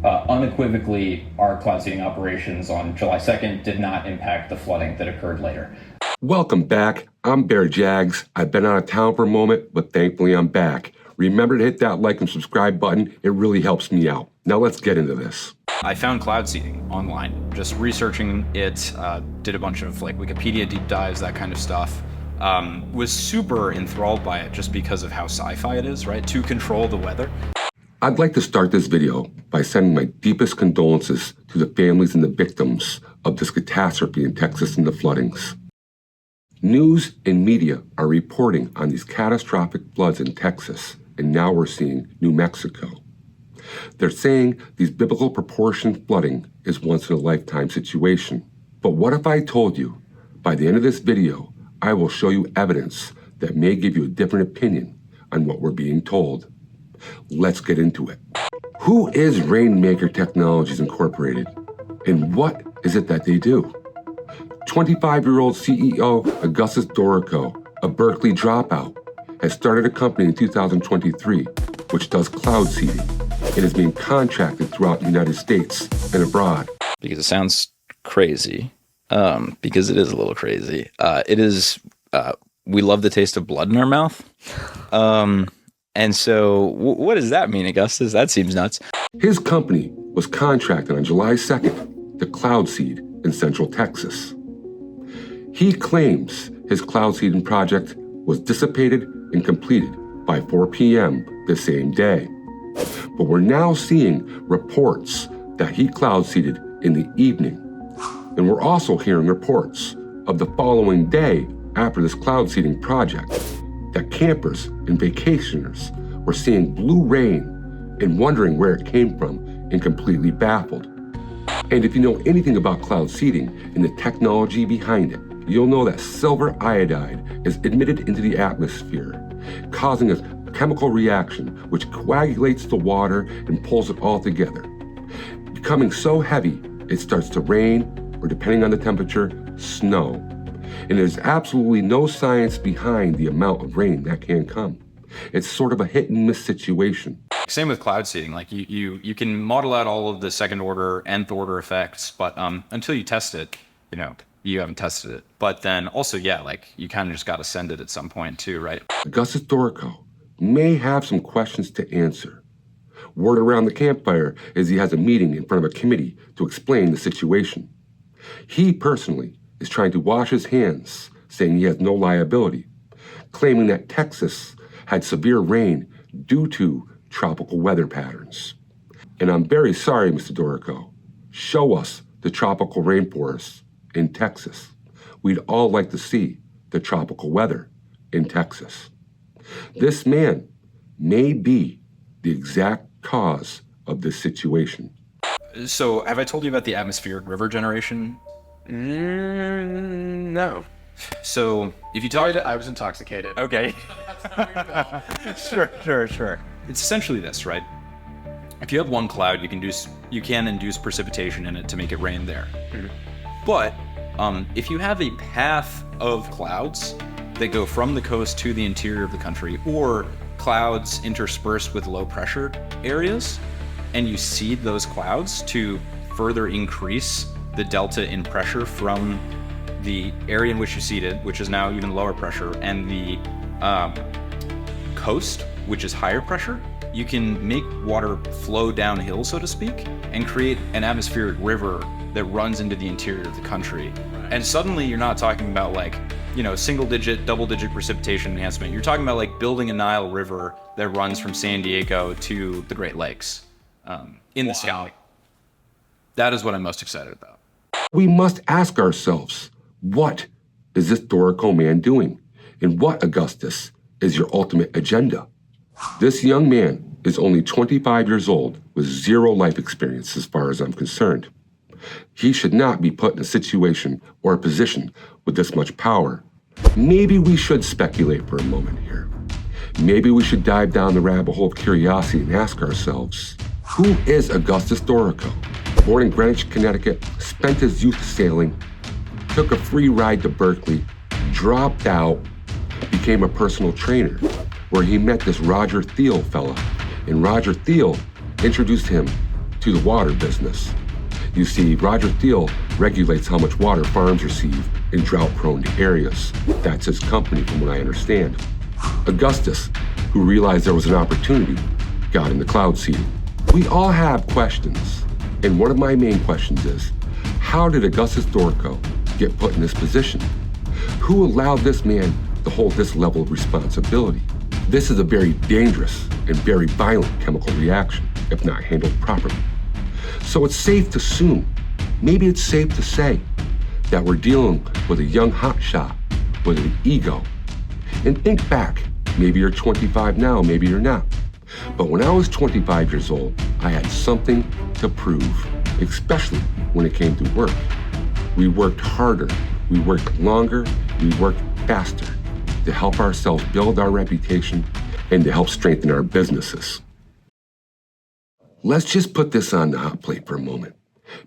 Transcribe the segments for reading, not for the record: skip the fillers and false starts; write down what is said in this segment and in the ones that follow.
Unequivocally, our cloud seeding operations on July 2nd did not impact the flooding that occurred later. Welcome back. I'm Bear Jags. I've been out of town for a moment, but thankfully I'm back. Remember to hit that like and subscribe button. It really helps me out. Now let's get into this. I found cloud seeding online, just researching it, did a bunch of like Wikipedia deep dives, that kind of stuff. Was super enthralled by it just because of how sci-fi it is, right? To control the weather. I'd like to start this video by sending my deepest condolences to the families and the victims of this catastrophe in Texas and the floodings. News and media are reporting on these catastrophic floods in Texas, and now we're seeing New Mexico. They're saying these biblical proportion flooding is once in a lifetime situation. But what if I told you, by the end of this video, I will show you evidence that may give you a different opinion on what we're being told? Let's get into it. Who is Rainmaker Technologies Incorporated? And what is it that they do? 25-year-old CEO Augustus Doricko, a Berkeley dropout, has started a company in 2023 which does cloud seeding and is being contracted throughout the United States and abroad. Because it sounds crazy, because it is a little crazy. It is, we love the taste of blood in our mouth. And so what does that mean, Augustus? That seems nuts. His company was contracted on July 2nd to cloud seed in Central Texas. He claims his cloud seeding project was dissipated and completed by 4 p.m. the same day. But we're now seeing reports that he cloud seeded in the evening. And we're also hearing reports of the following day after this cloud seeding project that campers and vacationers were seeing blue rain and wondering where it came from and completely baffled. And if you know anything about cloud seeding and the technology behind it, you'll know that silver iodide is emitted into the atmosphere, causing a chemical reaction which coagulates the water and pulls it all together. Becoming so heavy, it starts to rain, or depending on the temperature, snow. And there's absolutely no science behind the amount of rain that can come. It's sort of a hit and miss situation. Same with cloud seeding. Like you can model out all of the second order, nth order effects, but until you test it, you haven't tested it. But then also, yeah, like you kind of just got to send it at some point too, right? Augustus Doricko may have some questions to answer. Word around the campfire is he has a meeting in front of a committee to explain the situation. He personally is trying to wash his hands, saying he has no liability, claiming that Texas had severe rain due to tropical weather patterns. And I'm very sorry, Mr. Doricko. Show us the tropical rainforests in Texas. We'd all like to see the tropical weather in Texas. This man may be the exact cause of this situation. So have I told you about the atmospheric river generation? No. So if you talk... I was intoxicated. Okay. Sure. It's essentially this, right? If you have one cloud, you can induce precipitation in it to make it rain there. Mm-hmm. But if you have a path of clouds that go from the coast to the interior of the country, or clouds interspersed with low pressure areas, and you seed those clouds to further increase the delta in pressure from the area in which you seeded, which is now even lower pressure, and the coast, which is higher pressure, you can make water flow downhill, so to speak, and create an atmospheric river that runs into the interior of the country. Right. And suddenly you're not talking about like, single digit, double digit precipitation enhancement. You're talking about like building a Nile River that runs from San Diego to the Great Lakes in the sky. That is what I'm most excited about. We must ask ourselves, what is this Doricko man doing? And what, Augustus, is your ultimate agenda? This young man is only 25 years old with zero life experience as far as I'm concerned. He should not be put in a situation or a position with this much power. Maybe we should speculate for a moment here. Maybe we should dive down the rabbit hole of curiosity and ask ourselves, who is Augustus Doricko? Born in Greenwich, Connecticut, spent his youth sailing, took a free ride to Berkeley, dropped out, became a personal trainer, where he met this Roger Thiel fella. And Roger Thiel introduced him to the water business. You see, Roger Thiel regulates how much water farms receive in drought-prone areas. That's his company, from what I understand. Augustus, who realized there was an opportunity, got into cloud seeding. We all have questions, and one of my main questions is, how did Augustus Doricko get put in this position? Who allowed this man to hold this level of responsibility? This is a very dangerous and very violent chemical reaction, if not handled properly. So it's safe to assume, maybe it's safe to say, that we're dealing with a young hotshot with an ego. And think back, maybe you're 25 now, maybe you're not. But when I was 25 years old, I had something to prove, especially when it came to work. We worked harder, we worked longer, we worked faster to help ourselves build our reputation and to help strengthen our businesses. Let's just put this on the hot plate for a moment.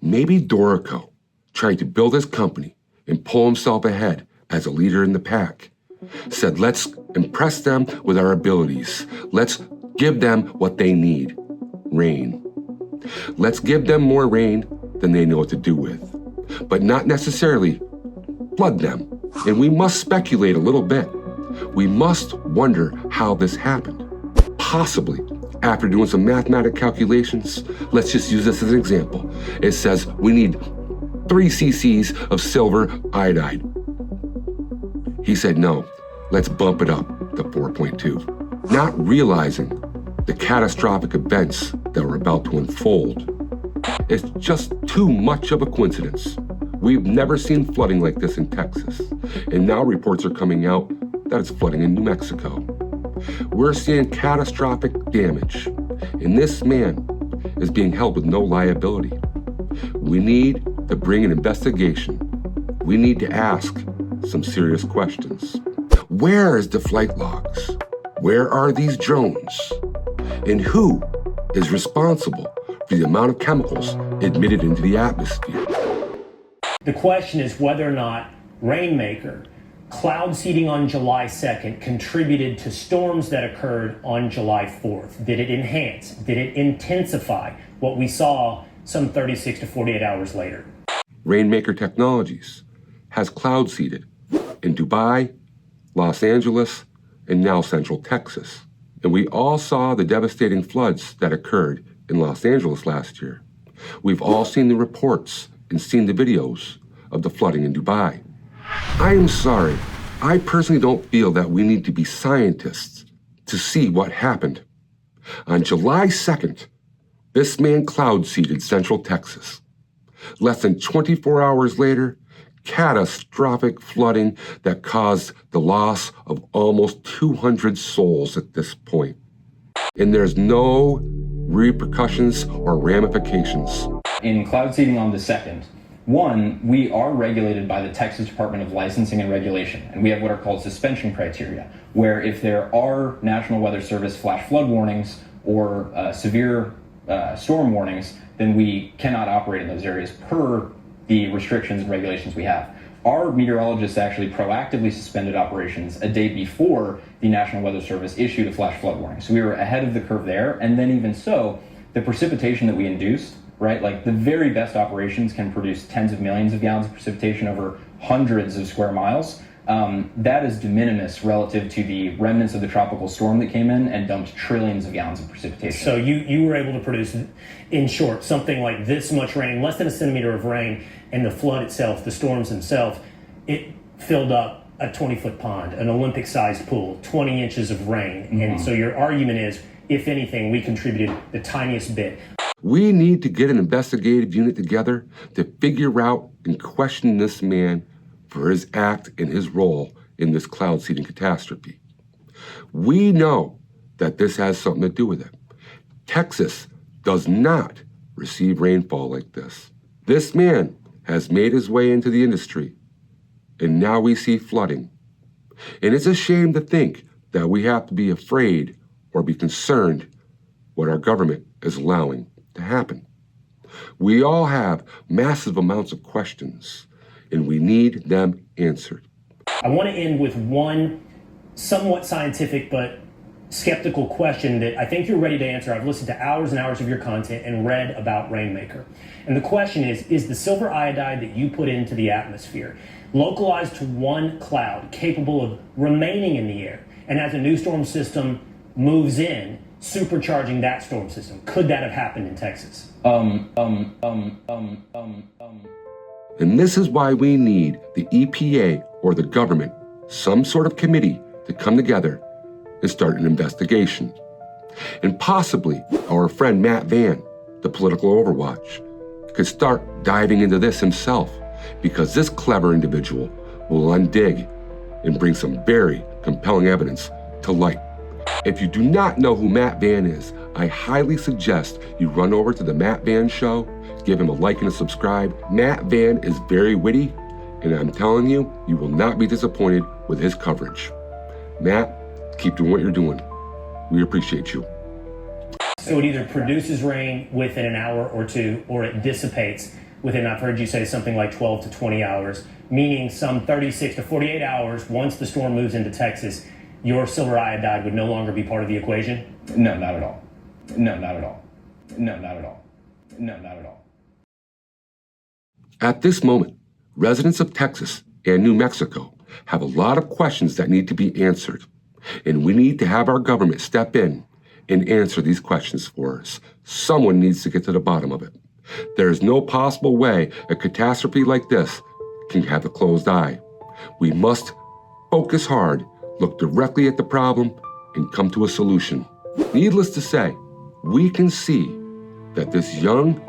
Maybe Doricko, trying to build his company and pull himself ahead as a leader in the pack, said, let's impress them with our abilities. Let's give them what they need, rain. Let's give them more rain than they know what to do with, but not necessarily flood them. And we must speculate a little bit. We must wonder how this happened. Possibly, after doing some mathematical calculations, let's just use this as an example. It says we need 3 cc's of silver iodide. He said, no, let's bump it up to 4.2. Not realizing the catastrophic events that were about to unfold. It's just too much of a coincidence. We've never seen flooding like this in Texas, and now reports are coming out that it's flooding in New Mexico. We're seeing catastrophic damage, and this man is being held with no liability. We need to bring an investigation. We need to ask some serious questions. Where is the flight logs? Where are these drones? And who is responsible for the amount of chemicals emitted into the atmosphere? The question is whether or not Rainmaker, cloud seeding on July 2nd, contributed to storms that occurred on July 4th. Did it enhance? Did it intensify what we saw some 36 to 48 hours later? Rainmaker Technologies has cloud seeded in Dubai, Los Angeles, and now Central Texas. And we all saw the devastating floods that occurred in Los Angeles last year. We've all seen the reports and seen the videos of the flooding in Dubai. I am sorry, I personally don't feel that we need to be scientists to see what happened. On July 2nd, this man cloud seeded Central Texas. Less than 24 hours later, catastrophic flooding that caused the loss of almost 200 souls at this point. And there's no repercussions or ramifications. In cloud seeding on the 2nd, one, we are regulated by the Texas Department of Licensing and Regulation, and we have what are called suspension criteria, where if there are National Weather Service flash flood warnings or severe storm warnings, then we cannot operate in those areas per the restrictions and regulations we have. Our meteorologists actually proactively suspended operations a day before the National Weather Service issued a flash flood warning. So we were ahead of the curve there, and then even so, the precipitation that we induced, right? Like the very best operations can produce tens of millions of gallons of precipitation over hundreds of square miles. That is de minimis relative to the remnants of the tropical storm that came in and dumped trillions of gallons of precipitation. So you were able to produce, in short, something like this much rain, less than a centimeter of rain, and the flood itself, the storms themselves, it filled up a 20-foot pond, an Olympic-sized pool, 20 inches of rain. Mm-hmm. And so your argument is, if anything, we contributed the tiniest bit. We need to get an investigative unit together to figure out and question this man for his act and his role in this cloud seeding catastrophe. We know that this has something to do with it. Texas does not receive rainfall like this. This man has made his way into the industry, and now we see flooding. And it's a shame to think that we have to be afraid or be concerned what our government is allowing to happen. We all have massive amounts of questions, and we need them answered. I want to end with one somewhat scientific but skeptical question that I think you're ready to answer. I've listened to hours and hours of your content and read about Rainmaker. And the question is the silver iodide that you put into the atmosphere localized to one cloud capable of remaining in the air? And as a new storm system moves in, supercharging that storm system. Could that have happened in Texas? And this is why we need the EPA or the government, some sort of committee, to come together and start an investigation. And possibly our friend Matt Vann, the political overwatch, could start diving into this himself, because this clever individual will undig and bring some very compelling evidence to light. If you do not know who Matt Vann is, I highly suggest you run over to the Matt Vann Show, give him a like and a subscribe. Matt Vann is very witty, and I'm telling you, you will not be disappointed with his coverage. Matt, keep doing what you're doing. We appreciate you. So it either produces rain within an hour or two, or it dissipates within, I've heard you say something like 12 to 20 hours, meaning some 36 to 48 hours once the storm moves into Texas, your silver iodide would no longer be part of the equation? No, not at all. No, not at all. No, not at all. No, not at all. At this moment, residents of Texas and New Mexico have a lot of questions that need to be answered, and we need to have our government step in and answer these questions for us. Someone needs to get to the bottom of it. There is no possible way a catastrophe like this can have a closed eye. We must focus hard, look directly at the problem, and come to a solution. Needless to say, we can see that this young,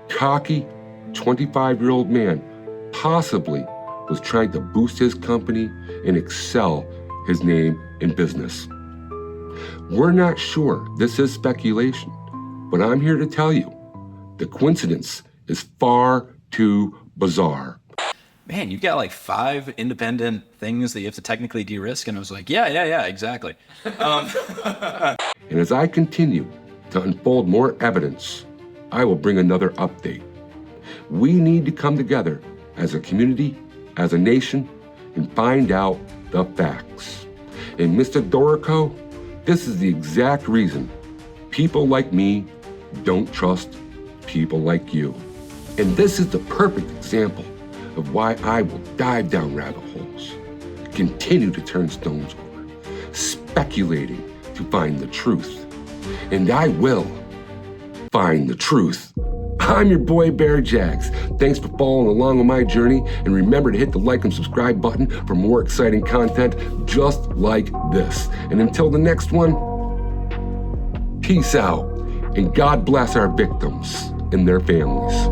cocky, 25-year-old man possibly was trying to boost his company and excel his name in business. We're not sure. This is speculation, but I'm here to tell you the coincidence is far too bizarre. Man, you've got like 5 independent things that you have to technically de-risk, and I was like, yeah, exactly. And as I continue to unfold more evidence, I will bring another update. We need to come together as a community, as a nation, and find out the facts. And Mr. Doricko, this is the exact reason people like me don't trust people like you. And this is the perfect example of why I will dive down rabbit holes, continue to turn stones over, speculating to find the truth. And I will find the truth. I'm your boy Bear Jags. Thanks for following along on my journey, and remember to hit the like and subscribe button for more exciting content just like this. And until the next one, peace out, and God bless our victims and their families.